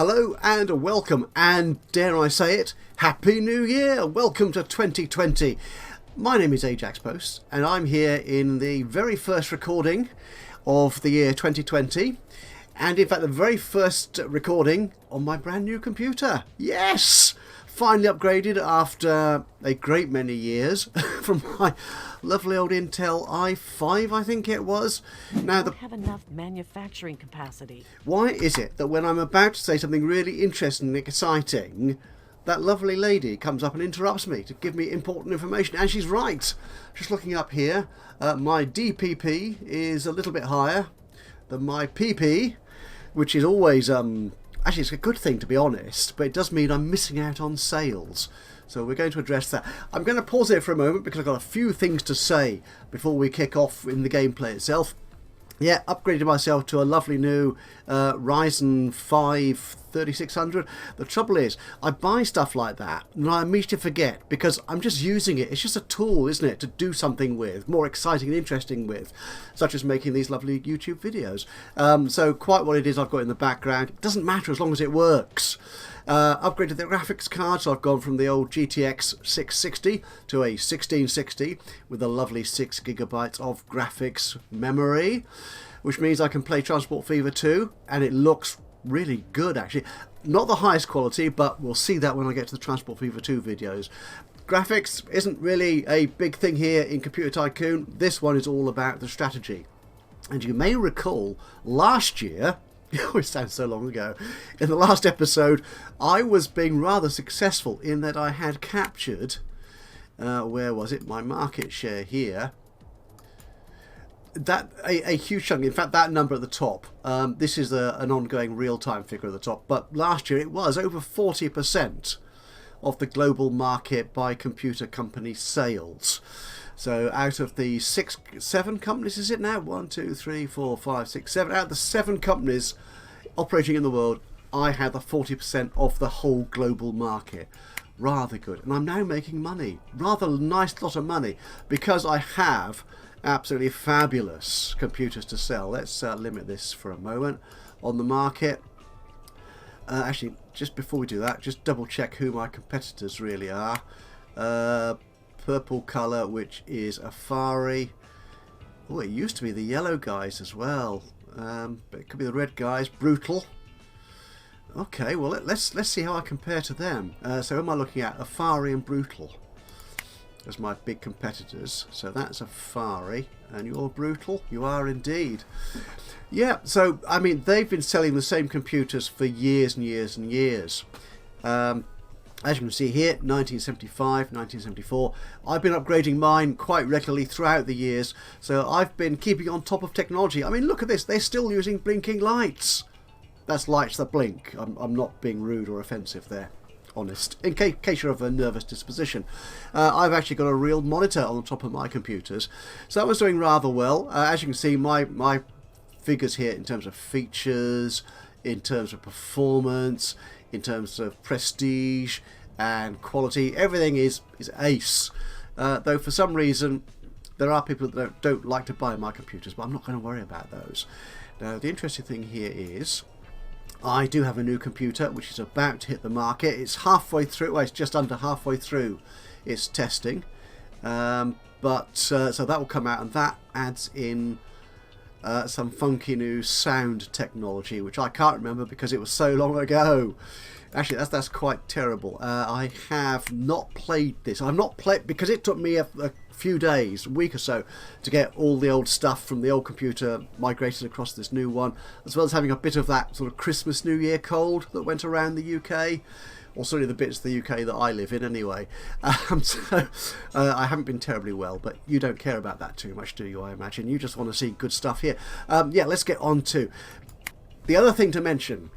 Hello and welcome, and dare I say it, Happy New Year! Welcome to 2020. My name is Ajaxpost, and I'm here in the very first recording of the year 2020, and in fact the very first recording on my brand new computer. Yes! Finally upgraded after a great many years from my lovely old Intel i5, I think it was. Now, don't have enough manufacturing capacity. Why is it that when I'm about to say something really interesting and exciting, that lovely lady comes up and interrupts me to give me important information? And she's right. Just looking up here, my DPP is a little bit higher than my PP, which is always actually, it's a good thing, to be honest, but it does mean I'm missing out on sales. So we're going to address that. I'm going to pause here for a moment because I've got a few things to say before we kick off in the gameplay itself. Yeah, upgraded myself to a lovely new Ryzen 5 3600. The trouble is, I buy stuff like that and I immediately forget because I'm just using it. It's just a tool, isn't it, to do something with, more exciting and interesting with, such as making these lovely YouTube videos. So quite what it is I've got in the background, it doesn't matter as long as it works. Upgraded the graphics card, so I've gone from the old GTX 660 to a 1660 with a lovely 6 GB of graphics memory, which means I can play Transport Fever 2, and it looks really good actually. Not the highest quality, but we'll see that when I get to the Transport Fever 2 videos. Graphics isn't really a big thing here in Computer Tycoon. This one is all about the strategy. And you may recall last year, it sounds so long ago, in the last episode I was being rather successful in that I had captured, where was it, my market share here, that a huge chunk, in fact that number at the top. This is an ongoing real-time figure at the top, but last year it was over 40% of the global market by computer company sales. So out of the 7 companies, is it now? 1, 2, 3, 4, 5, 6, 7. Out of the 7 companies operating in the world, I had the 40% of the whole global market. Rather good. And I'm now making money. Rather nice lot of money, because I have absolutely fabulous computers to sell. Let's limit this for a moment on the market. Actually, just before we do that, just double check who my competitors really are. Purple colour, which is Afari. Oh, it used to be the yellow guys as well, but it could be the red guys. Brutal. Okay, well let's see how I compare to them. So who am I looking at? Afari and Brutal as my big competitors. So that's Afari, and you're Brutal. You are indeed. Yeah. So I mean, they've been selling the same computers for years and years and years. As you can see here, 1975, 1974. I've been upgrading mine quite regularly throughout the years, so I've been keeping on top of technology. I mean, look at this, they're still using blinking lights. That's lights that blink. I'm not being rude or offensive there, honest, in case you're of a nervous disposition. I've actually got a real monitor on the top of my computers, so that was doing rather well. As you can see, my figures here in terms of features, in terms of performance, in terms of prestige and quality, everything is ace. Though for some reason there are people that don't like to buy my computers, but I'm not going to worry about those. Now the interesting thing here is I do have a new computer which is about to hit the market. It's halfway through, well, it's just under halfway through its testing, so that will come out, and that adds in some funky new sound technology, which I can't remember because it was so long ago. Actually, that's quite terrible. I have not played this. I've not played because it took me a few days, a week or so, to get all the old stuff from the old computer migrated across this new one, as well as having a bit of that sort of Christmas New Year cold that went around the UK. Or certainly the bits of the UK that I live in anyway. So I haven't been terribly well, but you don't care about that too much, do you, I imagine? You just want to see good stuff here. Yeah, let's get on to the other thing to mention.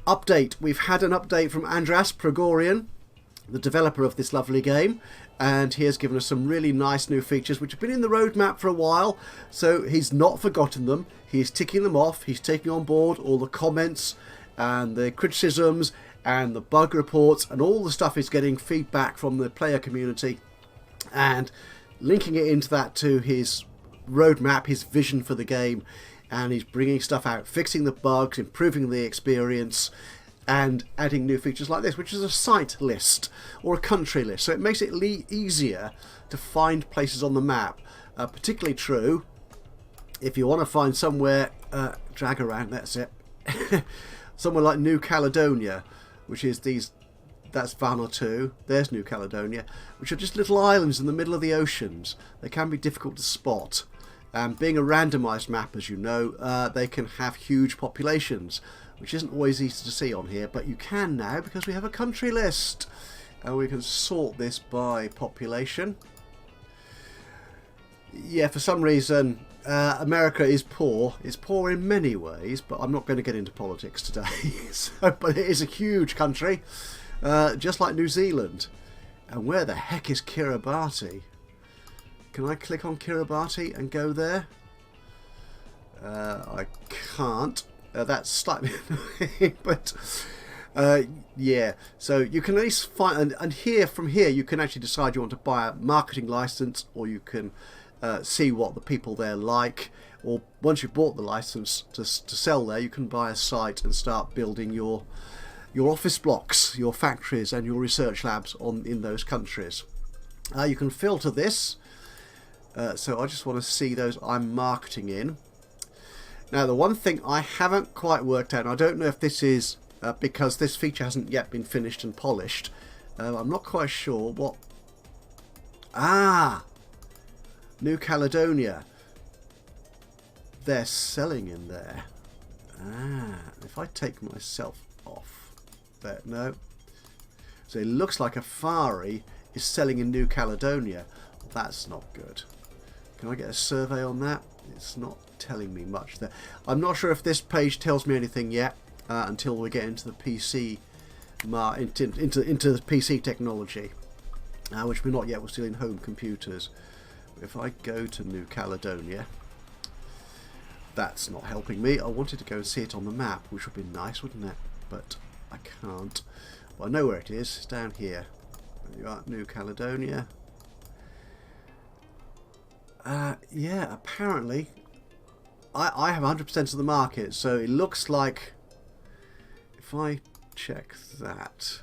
Update. We've had an update from Andras Progorian, the developer of this lovely game, and he has given us some really nice new features which have been in the roadmap for a while, so he's not forgotten them. He's ticking them off. He's taking on board all the comments and the criticisms and the bug reports, and all the stuff is getting feedback from the player community and linking it into that to his roadmap, his vision for the game, and he's bringing stuff out, fixing the bugs, improving the experience, and adding new features like this, which is a site list or a country list. So it makes it easier to find places on the map. Particularly true if you want to find somewhere, drag around, that's it, somewhere like New Caledonia, which is that's Vanuatu, there's New Caledonia, which are just little islands in the middle of the oceans. They can be difficult to spot. Being a randomised map, as you know, they can have huge populations, which isn't always easy to see on here, but you can now because we have a country list. And we can sort this by population. Yeah, for some reason, America is poor. It's poor in many ways, but I'm not going to get into politics today. But it is a huge country, just like New Zealand. And where the heck is Kiribati? Can I click on Kiribati and go there? I can't. That's slightly annoying, but yeah. So you can at least find, and here, from here, you can actually decide you want to buy a marketing license, or you can see what the people there like, or once you've bought the license to sell there, you can buy a site and start building your office blocks, your factories and your research labs in those countries. You can filter this, so I just want to see those I'm marketing in. Now the one thing I haven't quite worked out, and I don't know if this is because this feature hasn't yet been finished and polished, I'm not quite sure what... New Caledonia. They're selling in there. If I take myself off there, no. So it looks like Afari is selling in New Caledonia. Well, that's not good. Can I get a survey on that? It's not telling me much there. I'm not sure if this page tells me anything yet until we get into the PC into the PC technology, which we're not yet. We're still in home computers. If I go to New Caledonia, that's not helping me. I wanted to go and see it on the map, which would be nice, wouldn't it? But I can't. But I know where it is. It's down here. There you are, New Caledonia. Yeah, apparently I have 100% of the market, so it looks like if I check that,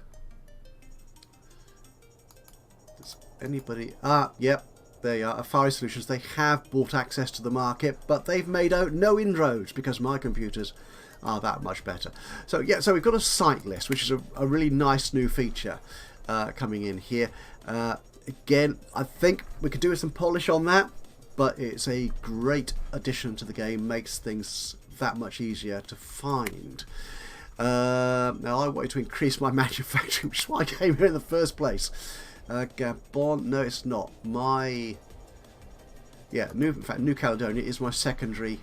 does anybody... yep, there you are, Afari Solutions. They have bought access to the market, but they've made out no inroads because my computers are that much better. So yeah, so we've got a site list, which is a really nice new feature coming in here. Again, I think we could do with some polish on that, but it's a great addition to the game, makes things that much easier to find. Now I wanted to increase my manufacturing, which is why I came here in the first place. Gabon, no it's not. In fact, New Caledonia is my secondary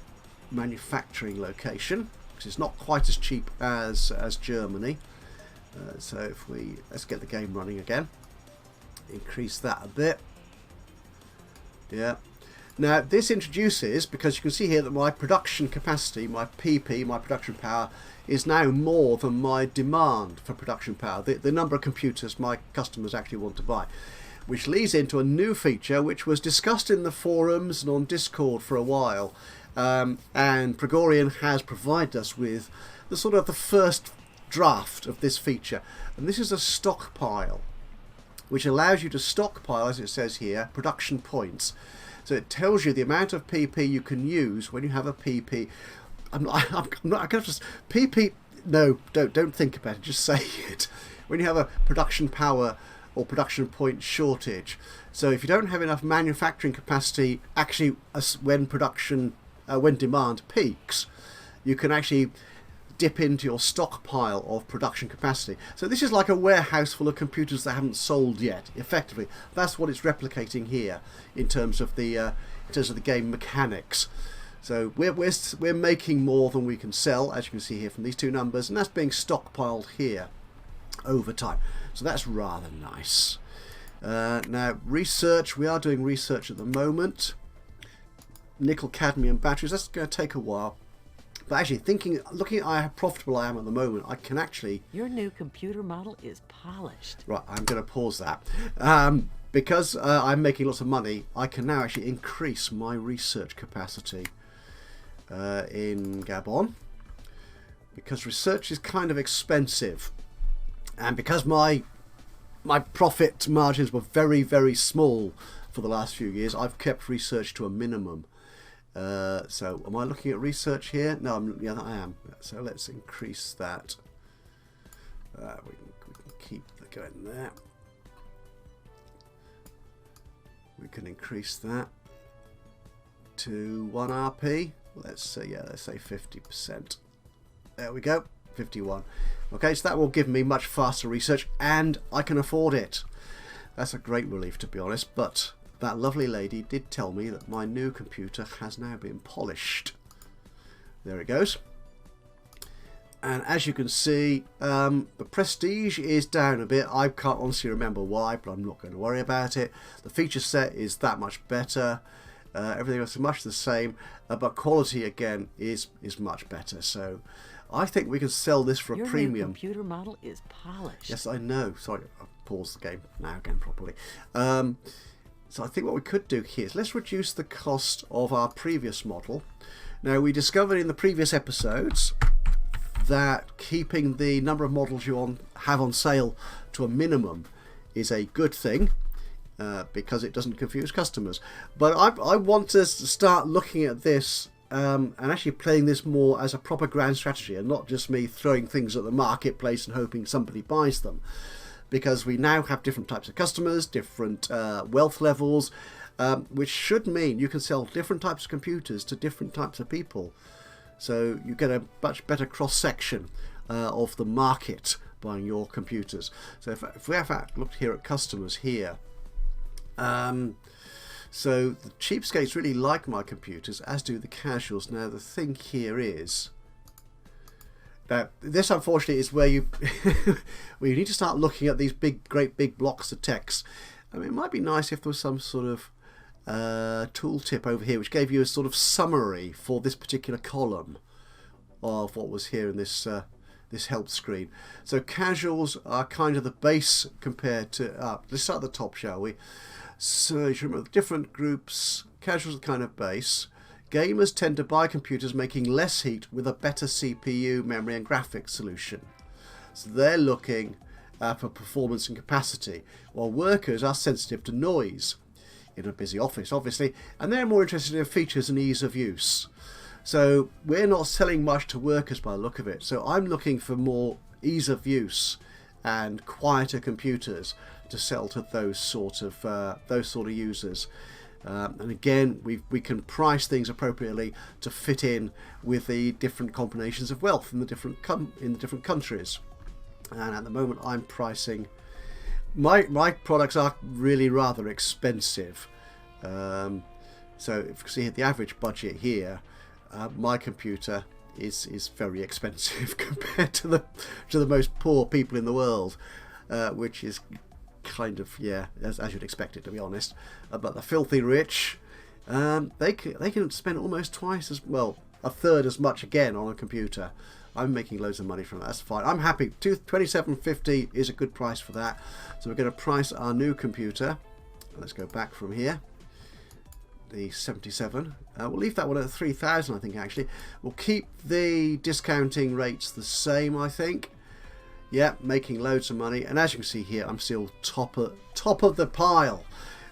manufacturing location, because it's not quite as cheap as Germany. So if let's get the game running again. Increase that a bit. Yeah. Now this introduces, because you can see here that my production capacity, my PP, my production power, is now more than my demand for production power, the number of computers my customers actually want to buy, which leads into a new feature which was discussed in the forums and on Discord for a while, and Gregorian has provided us with the first draft of this feature, and this is a stockpile, which allows you to stockpile, as it says here, production points. So it tells you the amount of PP you can use when you have a PP. I'm not just PP. No, don't think about it. Just say it. When you have a production power or production point shortage. So if you don't have enough manufacturing capacity, actually, when demand peaks, you can actually dip into your stockpile of production capacity. So this is like a warehouse full of computers that haven't sold yet. Effectively, that's what it's replicating here in terms of the game mechanics. So we're making more than we can sell, as you can see here from these two numbers, and that's being stockpiled here over time. So that's rather nice. Now research, we are doing research at the moment. Nickel cadmium batteries, that's going to take a while. But actually, looking at how profitable I am at the moment, I can actually... Your new computer model is polished. Right, I'm going to pause that. Because I'm making lots of money, I can now actually increase my research capacity in Gabon, because research is kind of expensive, and because my profit margins were very, very small for the last few years, I've kept research to a minimum. So am I looking at research here? No, yeah, I am. So let's increase that. We can keep that going there. We can increase that to 1 RP. Let's say 50%. There we go, 51. Okay, so that will give me much faster research, and I can afford it. That's a great relief, to be honest, but that lovely lady did tell me that my new computer has now been polished. There it goes. And as you can see, the prestige is down a bit. I can't honestly remember why, but I'm not going to worry about it. The feature set is that much better. Everything else is much the same, but quality again is much better. So I think we can sell this for a premium. Your new computer model is polished. Yes, I know. Sorry, I'll pause the game now again properly. So I think what we could do here is let's reduce the cost of our previous model. Now, we discovered in the previous episodes that keeping the number of models you have on sale to a minimum is a good thing, because it doesn't confuse customers. But I want to start looking at this and actually playing this more as a proper grand strategy, and not just me throwing things at the marketplace and hoping somebody buys them. Because we now have different types of customers, different wealth levels, which should mean you can sell different types of computers to different types of people. So you get a much better cross-section of the market buying your computers. So if we have looked here at customers here, so the cheapskates really like my computers, as do the casuals. Now the thing here is that this unfortunately is where you where you need to start looking at these great big blocks of text. I mean, it might be nice if there was some sort of tooltip over here which gave you a sort of summary for this particular column of what was here in this this help screen. So casuals are kind of the base compared to let's start at the top, shall we? So you should remember the different groups. Casuals are kind of base. Gamers tend to buy computers making less heat with a better CPU, memory and graphics solution. So they're looking for performance and capacity, while workers are sensitive to noise in a busy office, obviously, and they're more interested in features and ease of use. So we're not selling much to workers by the look of it. So I'm looking for more ease of use and quieter computers to sell to those sort of users. And again, we can price things appropriately to fit in with the different combinations of wealth in the different countries. And at the moment, I'm pricing my products are really rather expensive. So if you see the average budget here, my computer is very expensive compared to the most poor people in the world, which is kind of, yeah, as you'd expect it, to be honest. But the filthy rich, they can spend almost twice as well, a third as much again on a computer. I'm making loads of money from that. That's fine. I'm happy. $27.50 is a good price for that. So we're going to price our new computer. Let's go back from here. The 77. We'll leave that one at 3,000, I think. Actually, we'll keep the discounting rates the same, I think. Yeah, making loads of money, and as you can see here, I'm still top of the pile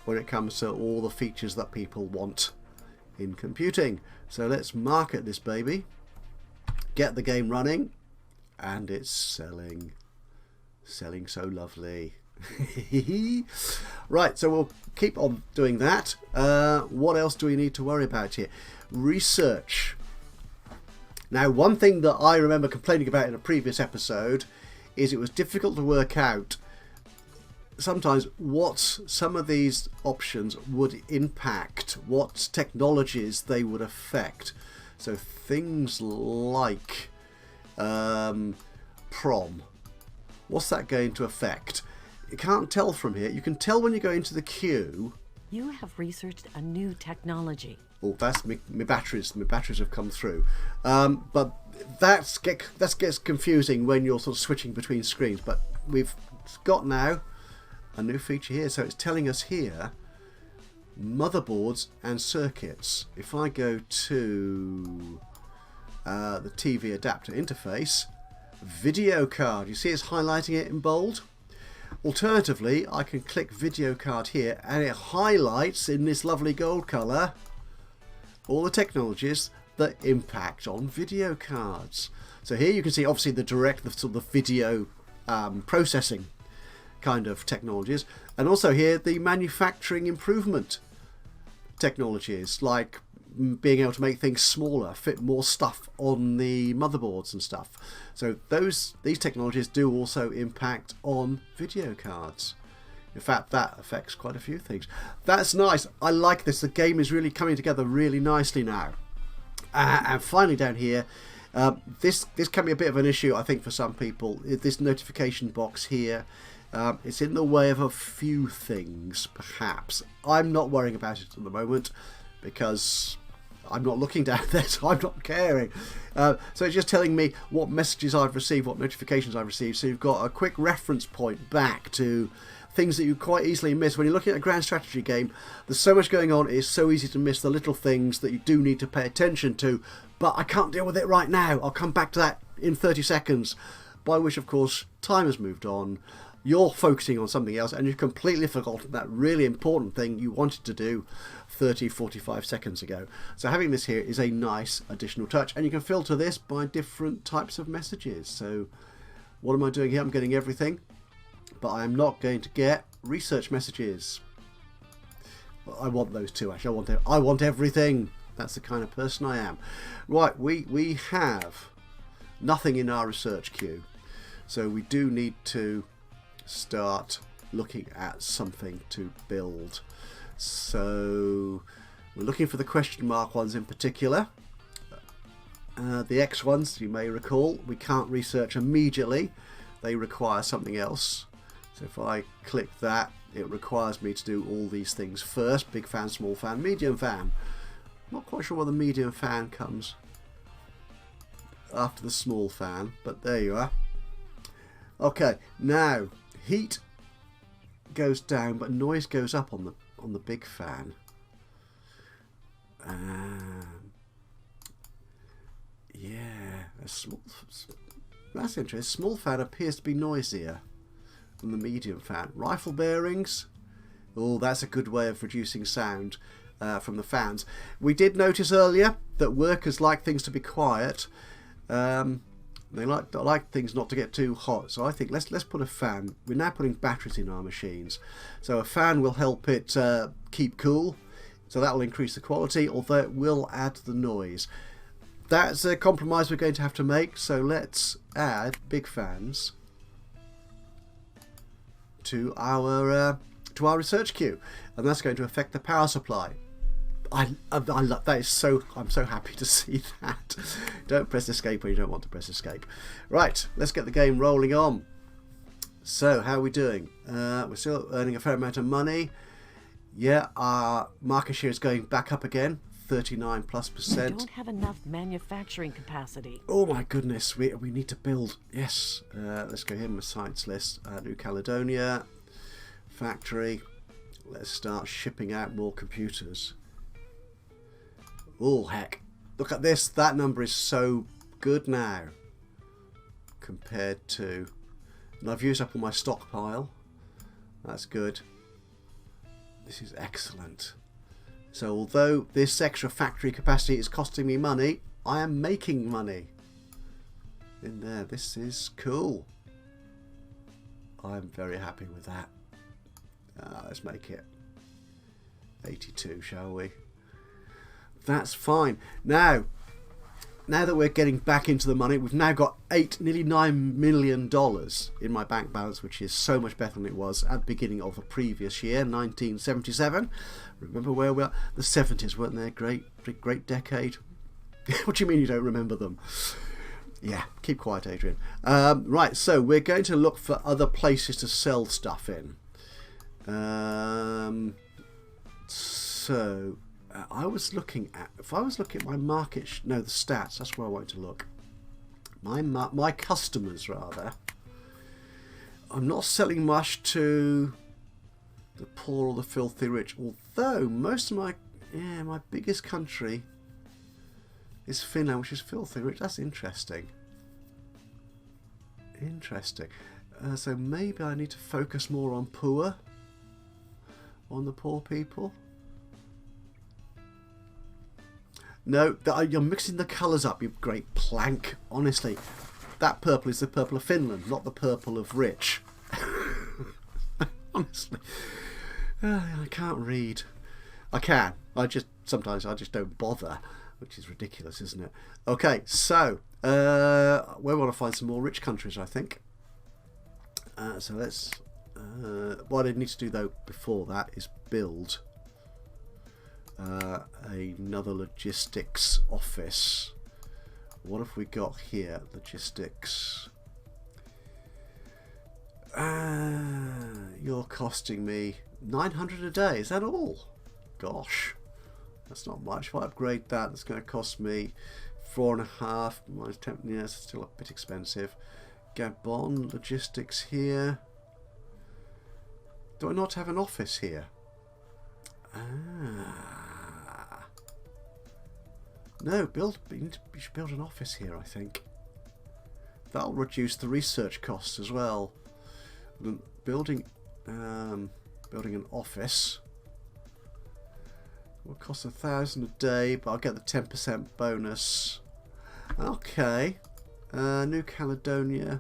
when it comes to all the features that people want in computing. So let's market this baby, get the game running, and it's selling so lovely. Right, so we'll keep on doing that. What else do we need to worry about here? Research. Now, one thing that I remember complaining about in a previous episode is it was difficult to work out sometimes what some of these options would impact, what technologies they would affect. So things like PROM, what's that going to affect? You can't tell from here. You can tell when you go into the queue. You have researched a new technology. Oh, that's my batteries. My batteries have come through. But that gets confusing when you're sort of switching between screens. But we've got now a new feature here. So it's telling us here motherboards and circuits. If I go to the TV adapter interface, video card. You see it's highlighting it in bold? Alternatively, I can click video card here and it highlights in this lovely gold colour all the technologies that impact on video cards. So here you can see obviously the sort of the video processing kind of technologies, and also here the manufacturing improvement technologies, like being able to make things smaller, fit more stuff on the motherboards and stuff. So these technologies do also impact on video cards. In fact, that affects quite a few things. That's nice. I like this. The game is really coming together really nicely now. And finally down here, this can be a bit of an issue, I think, for some people. This notification box here, it's in the way of a few things, perhaps. I'm not worrying about it at the moment because I'm not looking down there, so I'm not caring. So it's just telling me what messages I've received, what notifications I've received. So you've got a quick reference point back to things that you quite easily miss. When you're looking at a grand strategy game, there's so much going on, it's so easy to miss the little things that you do need to pay attention to. But I can't deal with it right now. I'll come back to that in 30 seconds. By which, of course, time has moved on. You're focusing on something else and you've completely forgotten that really important thing you wanted to do 30-45 seconds ago. So having this here is a nice additional touch, and you can filter this by different types of messages. So what am I doing here? I'm getting everything, but I'm not going to get research messages. Well, I want those too, actually. I want everything. That's the kind of person I am. Right, we have nothing in our research queue, so we do need to start looking at something to build. So we're looking for the question mark ones in particular. The X ones, you may recall, we can't research immediately. They require something else. So if I click that, it requires me to do all these things first. Big fan, small fan, medium fan. Not quite sure where the medium fan comes after the small fan, but there you are. Okay, now heat goes down, but noise goes up on the big fan. Yeah, that's interesting. Small fan appears to be noisier than the medium fan. Rifle bearings. Oh, that's a good way of reducing sound from the fans. We did notice earlier that workers like things to be quiet. They like things not to get too hot. So I think let's put a fan. We're now putting batteries in our machines. So a fan will help it keep cool. So that will increase the quality, although it will add the noise. That's a compromise we're going to have to make. So let's add big fans to our research queue, and that's going to affect the power supply. I love that. Is so, I'm so happy to see that. Don't press escape when you don't want to press escape. Right, let's get the game rolling on. So how are we doing? We're still earning a fair amount of money. Yeah, our market share is going back up again, 39+%. We don't have enough manufacturing capacity. Oh my goodness, we need to build. Yes, let's go here, my sites list. New Caledonia factory. Let's start shipping out more computers. Oh heck, look at this. That number is so good now compared to, and I've used up all my stockpile. That's good. This is excellent. So although this extra factory capacity is costing me money, I am making money in there. This is cool. I'm very happy with that. Let's make it 82, shall we? That's fine. Now that we're getting back into the money, we've now got nearly $9 million in my bank balance, which is so much better than it was at the beginning of the previous year, 1977. Remember where we are? The 70s, weren't they? Great decade. What do you mean you don't remember them? Yeah, keep quiet, Adrian. Right, so we're going to look for other places to sell stuff in. I was looking at, if I was looking at my market, the stats, that's where I want to look. My customers, rather. I'm not selling much to the poor or the filthy rich, although most of my biggest country is Finland, which is filthy rich. That's interesting. Interesting. So maybe I need to focus more on poor. On the poor people. No, you're mixing the colours up, you great plank. Honestly, that purple is the purple of Finland, not the purple of rich. Honestly. I can't read. I can. Sometimes I just don't bother, which is ridiculous, isn't it? Okay, so we want to find some more rich countries, I think. So let's. What I need to do though before that is build another logistics office. What have we got here? Logistics. You're costing me 900 a day. Is that all? Gosh, that's not much. If I upgrade that, it's going to cost me 4.5 minus 10. Yeah, it's still a bit expensive. Gabon logistics here. Do I not have an office here? No, you should build an office here, I think. That'll reduce the research costs as well. Building an office will cost 1,000 a day, but I'll get the 10% bonus. Okay. New Caledonia.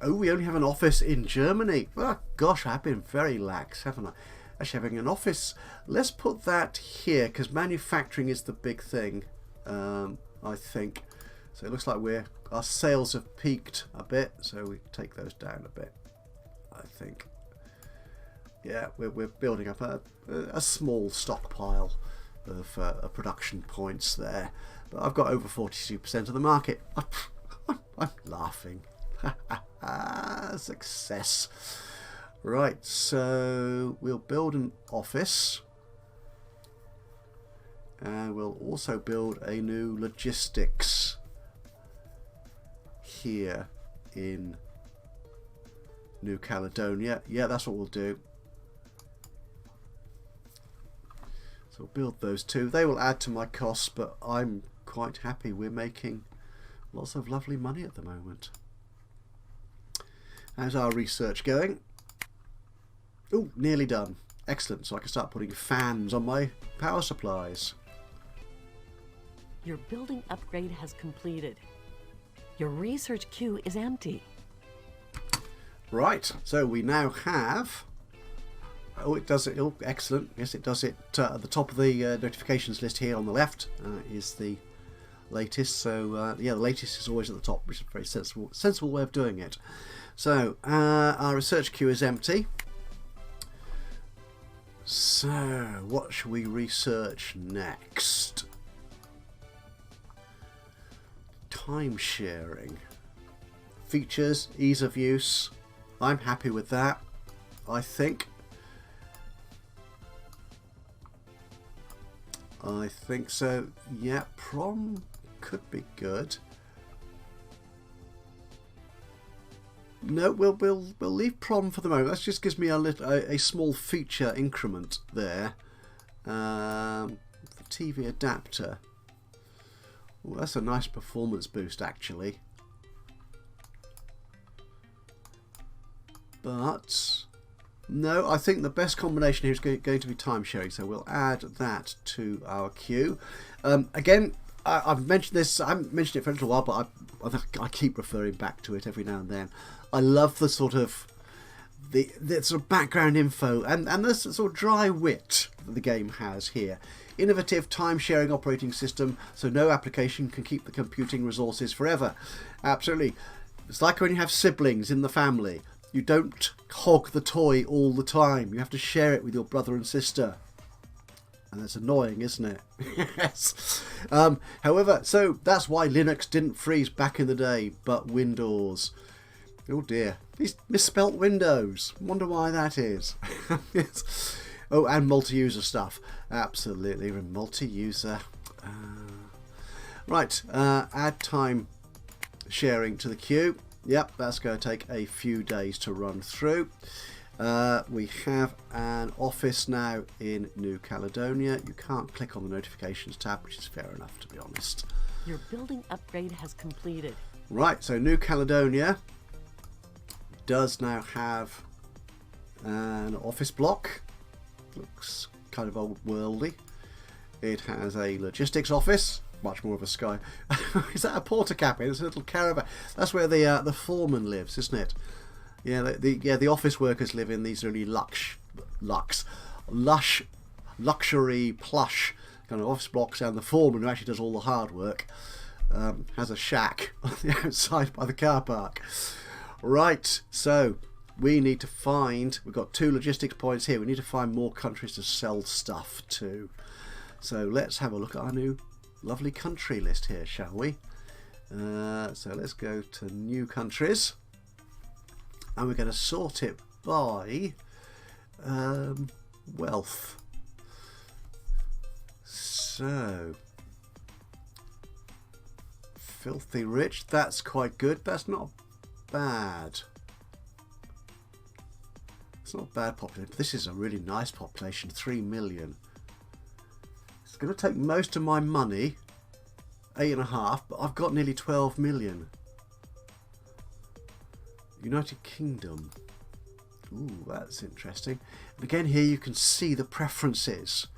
Oh, we only have an office in Germany. Oh, gosh, I've been very lax, haven't I? Actually, having an office. Let's put that here, because manufacturing is the big thing, I think. So it looks like our sales have peaked a bit, so we take those down a bit, I think. Yeah, we're building up a small stockpile of production points there. But I've got over 42% of the market. I'm laughing. Success. Right, so we'll build an office. And we'll also build a new logistics here in New Caledonia. Yeah, that's what we'll do. So we'll build those two. They will add to my costs, but I'm quite happy. We're making lots of lovely money at the moment. How's our research going? Oh, nearly done. Excellent. So I can start putting fans on my power supplies. Your building upgrade has completed. Your research queue is empty. Right. So we now have... Oh, it does it. Oh, excellent. Yes, it does it at the top of the notifications list here on the left is the latest. So, yeah, the latest is always at the top, which is a very sensible way of doing it. So, our research queue is empty. So, what should we research next? Time sharing. Features, ease of use. I'm happy with that, I think. I think so. Yeah, prom could be good. No, we'll leave prom for the moment. That just gives me a small feature increment there. The TV adapter. Ooh, that's a nice performance boost, actually. But no, I think the best combination here is going to be time sharing. So we'll add that to our queue. Again, I've mentioned this. I haven't mentioned it for a little while, but I keep referring back to it every now and then. I love the sort of the sort of background info and the sort of dry wit that the game has here. Innovative time-sharing operating system, so no application can keep the computing resources forever. Absolutely. It's like when you have siblings in the family. You don't hog the toy all the time. You have to share it with your brother and sister. And that's annoying, isn't it? Yes. However, so that's why Linux didn't freeze back in the day, but Windows. Oh dear. These misspelt Windows. Wonder why that is. Yes. Oh, and multi-user stuff. Absolutely. Multi-user. Right. Add time sharing to the queue. Yep, that's going to take a few days to run through. We have an office now in New Caledonia. You can't click on the notifications tab, which is fair enough, to be honest. Your building upgrade has completed. Right, so New Caledonia does now have an office block. Looks kind of old worldy. It has a logistics office, much more of a sky. Is that a porter cabin? It's a little caravan. That's where the foreman lives, isn't it? Yeah, the office workers live in these really lush, luxury, plush kind of office blocks, and the foreman, who actually does all the hard work, has a shack on the outside by the car park. Right, so we need to find, we've got 2 logistics points here, we need to find more countries to sell stuff to. So let's have a look at our new lovely country list here, shall we? So let's go to new countries, and we're going to sort it by wealth. So filthy rich, that's quite good. That's not bad. It's not a bad population, but this is a really nice population, 3 million. It's going to take most of my money, 8.5, but I've got nearly 12 million. United Kingdom. Ooh, that's interesting. And again, here you can see the preferences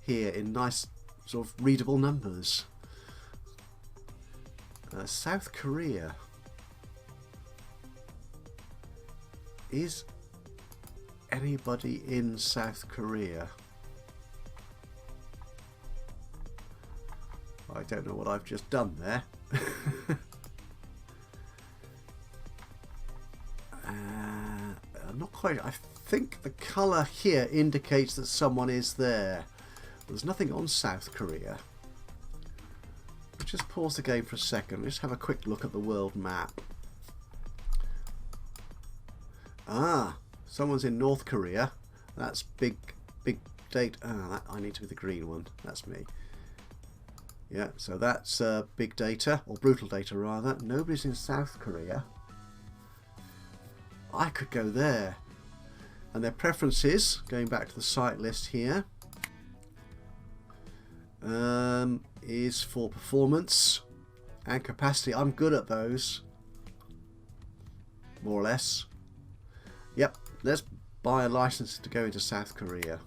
here in nice sort of readable numbers. South Korea. Is anybody in South Korea? I don't know what I've just done there. I'm not quite. I think the colour here indicates that someone is there. There's nothing on South Korea. Let's just pause the game for a second. Let's have a quick look at the world map. Ah, someone's in North Korea. That's big data. Ah, I need to be the green one. That's me. Yeah, so that's big data, or brutal data rather. Nobody's in South Korea. I could go there. And their preferences, going back to the site list here, is for performance and capacity. I'm good at those, more or less. Yep, let's buy a license to go into South Korea.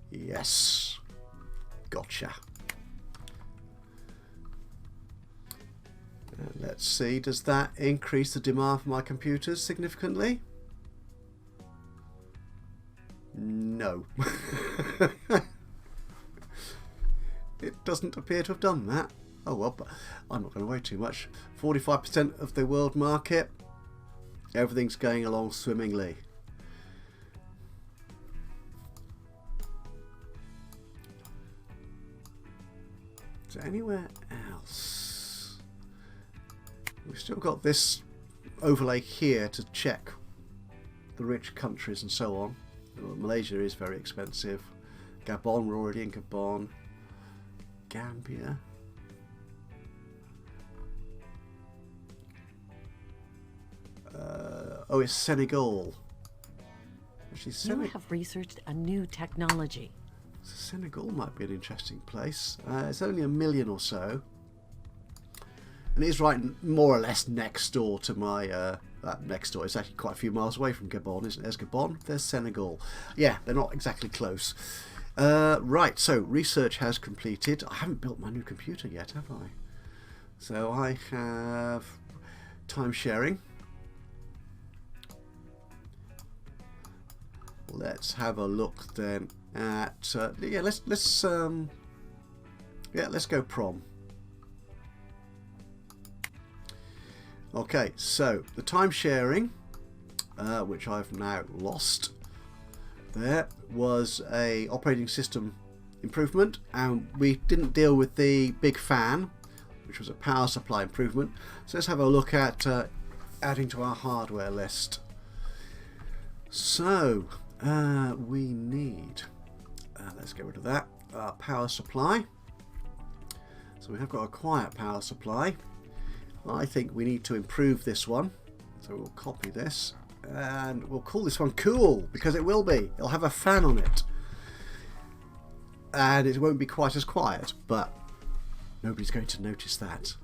Yes, gotcha. Let's see, does that increase the demand for my computers significantly? No. It doesn't appear to have done that. Oh well, but I'm not going to worry too much. 45% of the world market. Everything's going along swimmingly. Is there anywhere else? We've still got this overlay here to check the rich countries and so on. Malaysia is very expensive. Gabon, we're already in Gabon. Gambia. Oh, it's Senegal. Actually, You have researched a new technology. Senegal might be an interesting place. It's only 1 million or so. And it's right more or less next door to my... next door. It's actually quite a few miles away from Gabon, isn't it? There's Gabon, there's Senegal. Yeah, they're not exactly close. Right, so research has completed. I haven't built my new computer yet, have I? So I have time sharing. Let's have a look then at let's go prom. Okay, so the time sharing, which I've now lost, there was a operating system improvement, and we didn't deal with the big fan, which was a power supply improvement. So let's have a look at adding to our hardware list. So we need, let's get rid of that, power supply. So we have got a quiet power supply. I think we need to improve this one, so we'll copy this And we'll call this one cool, because it will be. It'll have a fan on it. And it won't be quite as quiet, but nobody's going to notice that.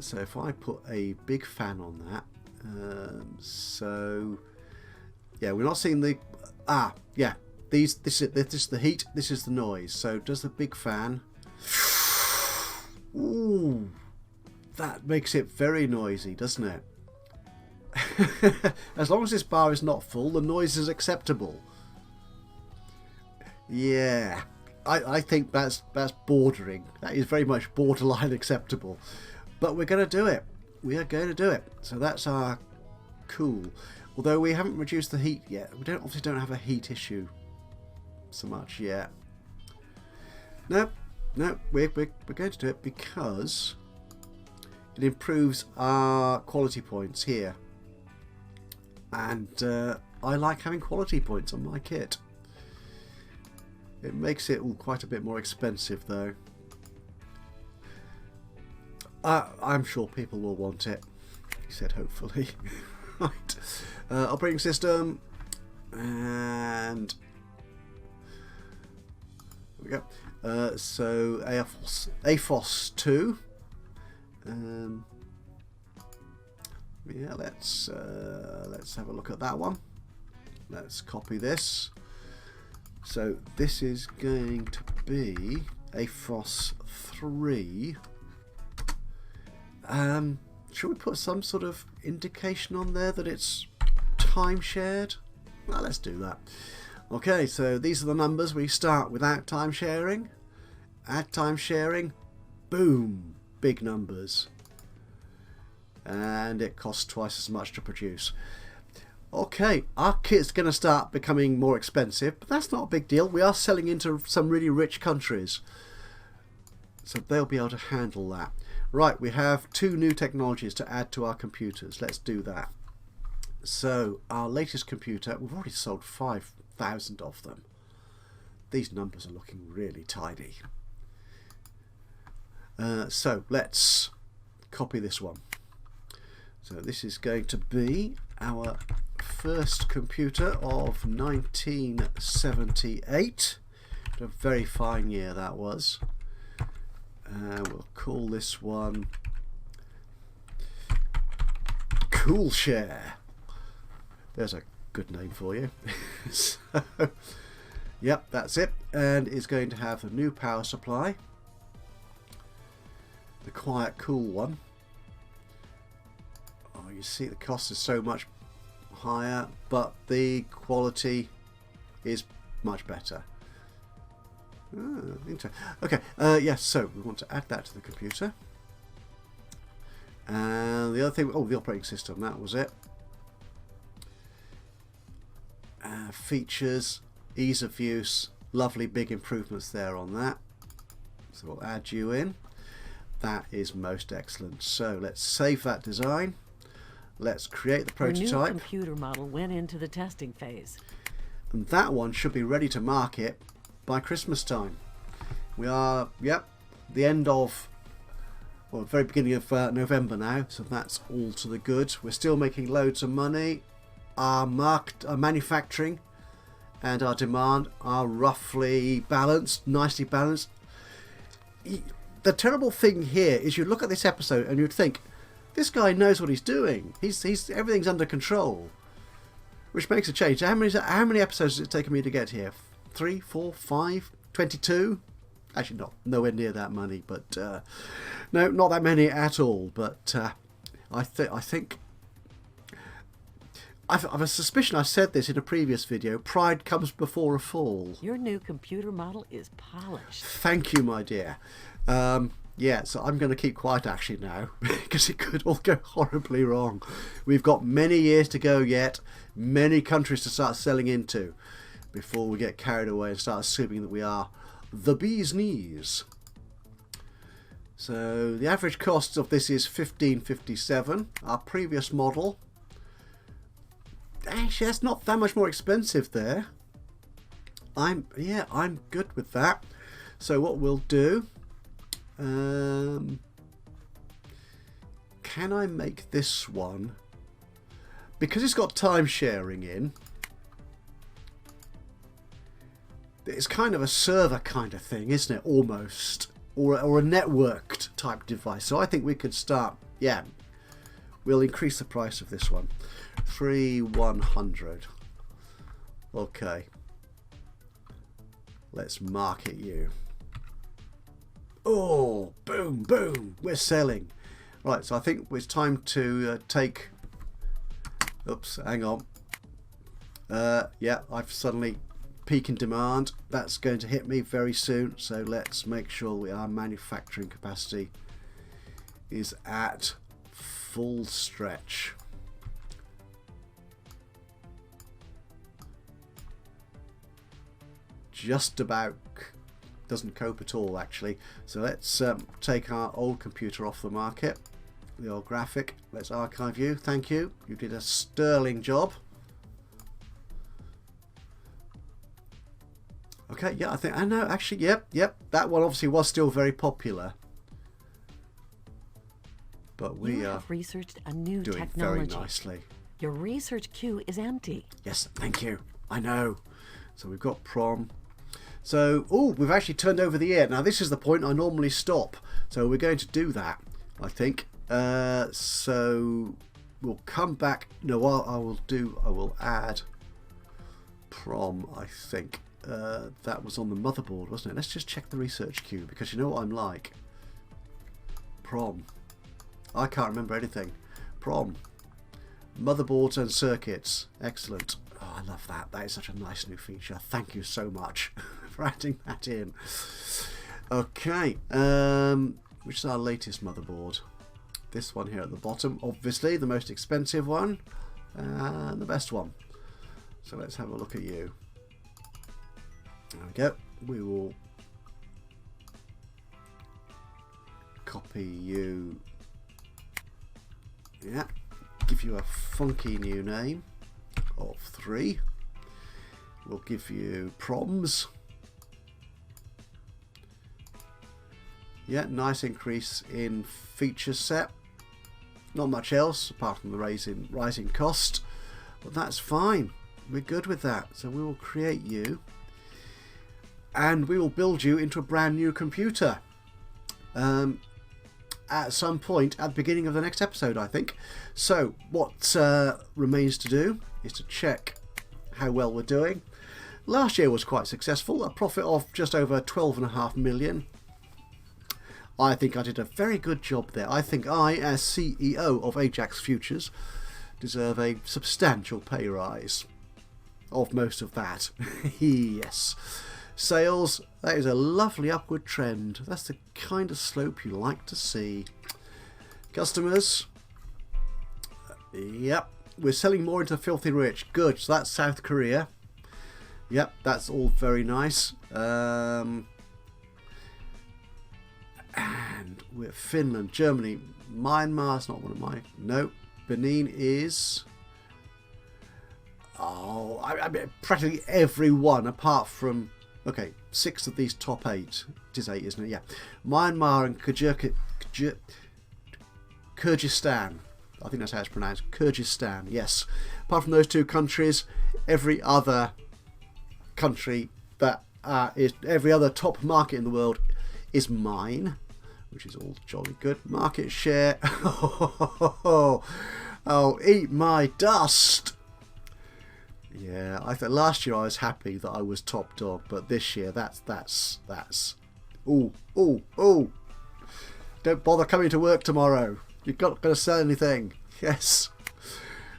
So if I put a big fan on that, so yeah, we're not seeing the yeah, this is the heat, this is the noise. So does the big fan? Ooh, that makes it very noisy, doesn't it? As long as this bar is not full, the noise is acceptable. Yeah, I think that's bordering. That is very much borderline acceptable. But we're going to do it. We are going to do it. So that's our cool. Although we haven't reduced the heat yet. We obviously don't have a heat issue so much yet. No, we're going to do it because it improves our quality points here. And I like having quality points on my kit. It makes it quite a bit more expensive though. I'm sure people will want it. He said hopefully. Right. Operating system. And there we go. So AFOS 2. Yeah, let's have a look at that one. Let's copy this. So this is going to be AFOS 3. Should we put some sort of indication on there that it's time shared? Well, let's do that. Okay, so these are the numbers. We start without time sharing, add time sharing, boom, big numbers. And it costs twice as much to produce. Okay, our kit's going to start becoming more expensive, but that's not a big deal. We are selling into some really rich countries, so they'll be able to handle that. Right, we have 2 new technologies to add to our computers. Let's do that. So our latest computer, we've already sold 5,000 of them. These numbers are looking really tidy. So let's copy this one. So this is going to be our first computer of 1978. What a very fine year that was. We'll call this one Cool Share. There's a good name for you. So, yep, that's it. And it's going to have a new power supply. The quiet, cool one. Oh, you see the cost is so much higher, but the quality is much better. Okay, yes, so we want to add that to the computer. And the other thing, the operating system, that was it. Features, ease of use, lovely big improvements there on that. So we'll add you in. That is most excellent. So let's save that design. Let's create the prototype. The new computer model went into the testing phase. And that one should be ready to market by Christmas time. We are, the end of, the very beginning of November now, so that's all to the good. We're still making loads of money. Our manufacturing and our demand are roughly balanced, nicely balanced. The terrible thing here is you look at this episode and you'd think, this guy knows what he's doing. He's everything's under control, which makes a change. How many episodes has it taken me to get here? 3, 4, 5, 22? Actually, nowhere near that many, but no, not that many at all. But I think I've a suspicion I said this in a previous video. Pride comes before a fall. Your new computer model is polished. Thank you, my dear. Yeah, so I'm going to keep quiet actually now because it could all go horribly wrong. We've got many years to go yet, many countries to start selling into before we get carried away and start assuming that we are the bee's knees. So the average cost of this is $15.57. Our previous model, actually that's not that much more expensive there. I'm good with that. So what we'll do, can I make this one because it's got time sharing in, it's kind of a server kind of thing, isn't it? Almost. Or a networked type device. So I think we could start, yeah, we'll increase the price of this one. 3,100. Okay. Let's market you. Oh, boom, boom. We're selling. Right, so I think it's time to take... Oops, hang on. Yeah, I've suddenly peak in demand. That's going to hit me very soon. So let's make sure our manufacturing capacity is at full stretch. Just about doesn't cope at all, actually. So let's take our old computer off the market. The old graphic. Let's archive you. Thank you. You did a sterling job. Okay, yeah, I know, actually, yep, that one obviously was still very popular. But we have researched a new doing technology. very nicely. Your research queue is empty. Yes, thank you. I know. So we've got prom. So, oh, we've actually turned over the air. Now, this is the point I normally stop. So we're going to do that, I think. So we'll come back. No, I will add prom, I think. That was on the motherboard, wasn't it? Let's just check the research queue, because you know what I'm like. Prom. I can't remember anything. Prom. Motherboards and circuits. Excellent. Oh, I love that. That is such a nice new feature. Thank you so much for adding that in. Okay. Which is our latest motherboard? This one here at the bottom. Obviously, the most expensive one. And the best one. So let's have a look at you. There we go. We will copy you. Yeah. Give you a funky new name of 3. We'll give you proms. Yeah, nice increase in feature set. Not much else apart from the rising cost, but that's fine. We're good with that. So we will create you. And we will build you into a brand new computer at some point at the beginning of the next episode, I think. So what remains to do is to check how well we're doing. Last year was quite successful, a profit of just over 12.5 million. I think I did a very good job there. I think I, as CEO of Ajax Futures, deserve a substantial pay rise of most of that. Yes. Sales, that is a lovely upward trend. That's the kind of slope you like to see. Customers, yep, we're selling more into filthy rich. Good, so that's South Korea. Yep, that's all very nice. And we're Finland, Germany, Myanmar's not one of my. No, Benin is. Oh, I mean, practically every one apart from. Okay, 6 of these top 8. It is 8, isn't it? Yeah. Myanmar and Kyrgyzstan. I think that's how it's pronounced. Kyrgyzstan, yes. Apart from those 2 countries, every other country that is every other top market in the world is mine, which is all jolly good. Market share. Oh, eat my dust. Yeah, I thought last year I was happy that I was top dog, but this year that's ooh. Don't bother coming to work tomorrow. You're not going to sell anything. Yes.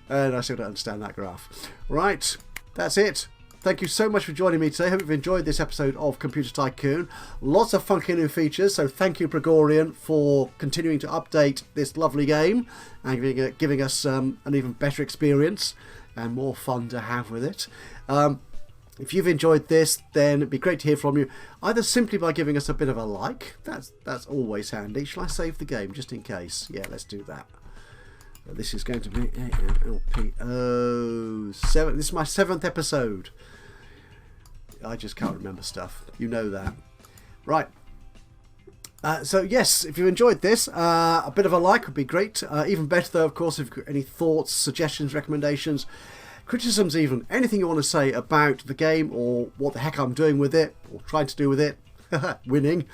And I still don't understand that graph. Right, that's it. Thank you so much for joining me today. Hope you've enjoyed this episode of Computer Tycoon. Lots of funky new features, so thank you, Gregorian, for continuing to update this lovely game and giving us an even better experience and more fun to have with it. If you've enjoyed this, then it'd be great to hear from you, either simply by giving us a bit of a like. That's always handy. Shall I save the game just in case? Yeah, let's do that. This is going to be LP07. This is my 7th episode. I just can't remember stuff. You know that. Right. So yes, if you enjoyed this, a bit of a like would be great. Even better though, of course, if you've got any thoughts, suggestions, recommendations, criticisms even, anything you want to say about the game or what the heck I'm doing with it, or trying to do with it, winning,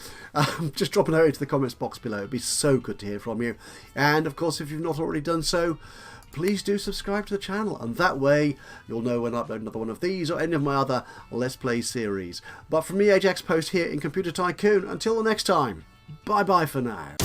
just drop a note into the comments box below. It'd be so good to hear from you. And of course, if you've not already done so, please do subscribe to the channel, and that way you'll know when I upload another one of these or any of my other Let's Play series. But from me, Ajaxpost here in Computer Tycoon, until the next time, bye bye for now.